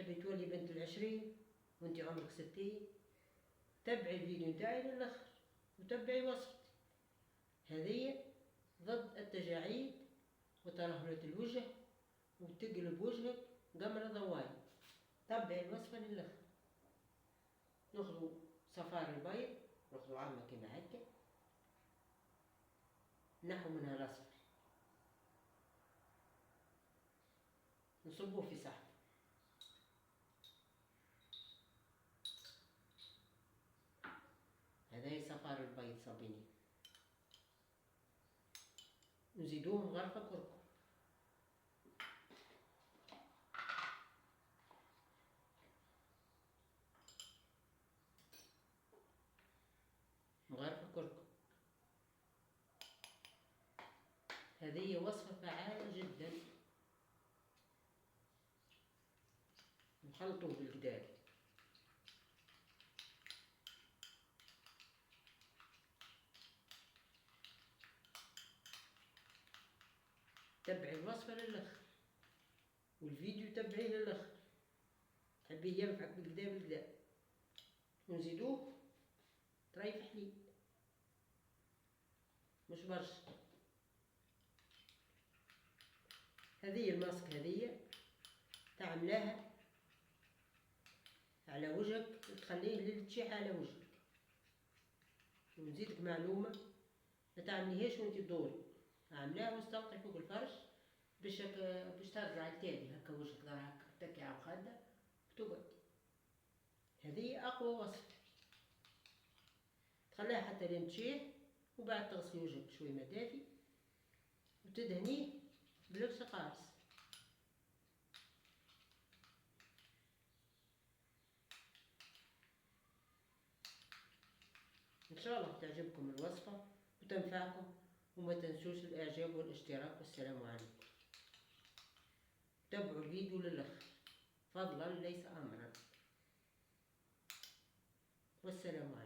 تحبي تولي بنت العشرين وانت عمرك 60، تبعي الفيديو نتاعي للآخر وتبعي وصفتي. هذه ضد التجاعيد وترهلة الوجه وتقلب وجهك قمر ضواي. تبعي الوصفة للآخر. ناخذوا صفار البيض، ناخذوا عظمة كيما هكا، نحو منها الأصفر، نصبوه في صحن. هذا هي صفار البيض صابيني. نزيدوه مغرفة كركم، مغرفة كركم. هذه وصفة فعالة جدا. نخلطوه بالقدار. تبعي الوصفة للآخر والفيديو تبعيه للآخر، تحبيه ينفعك بالقدا. ونزيدوه طريف حليب مش برشا. هذه الماسك هذه تعملاها على وجهك، تخليه للتشيح على وجهك. ونزيدك معلومة، ما تعمليهاش وانت تدوري، عاملاها واستلقي فوق الفرش باش ترجع التالي هكا وجهك ضر هكا تكي على الخدة وتقعد. هذه أقوى وصفة. تخليها حتى لين تشيح، وبعد تغسلي وجهك بشوي ما دافي وتدهنيه بلبس قارص. إن شاء الله تعجبكم الوصفة وتنفعكم، وما تنسوش الإعجاب والاشتراك. والسلام عليكم. تابعوا الفيديو للآخر فضلا ليس أمرا. والسلام عليكم.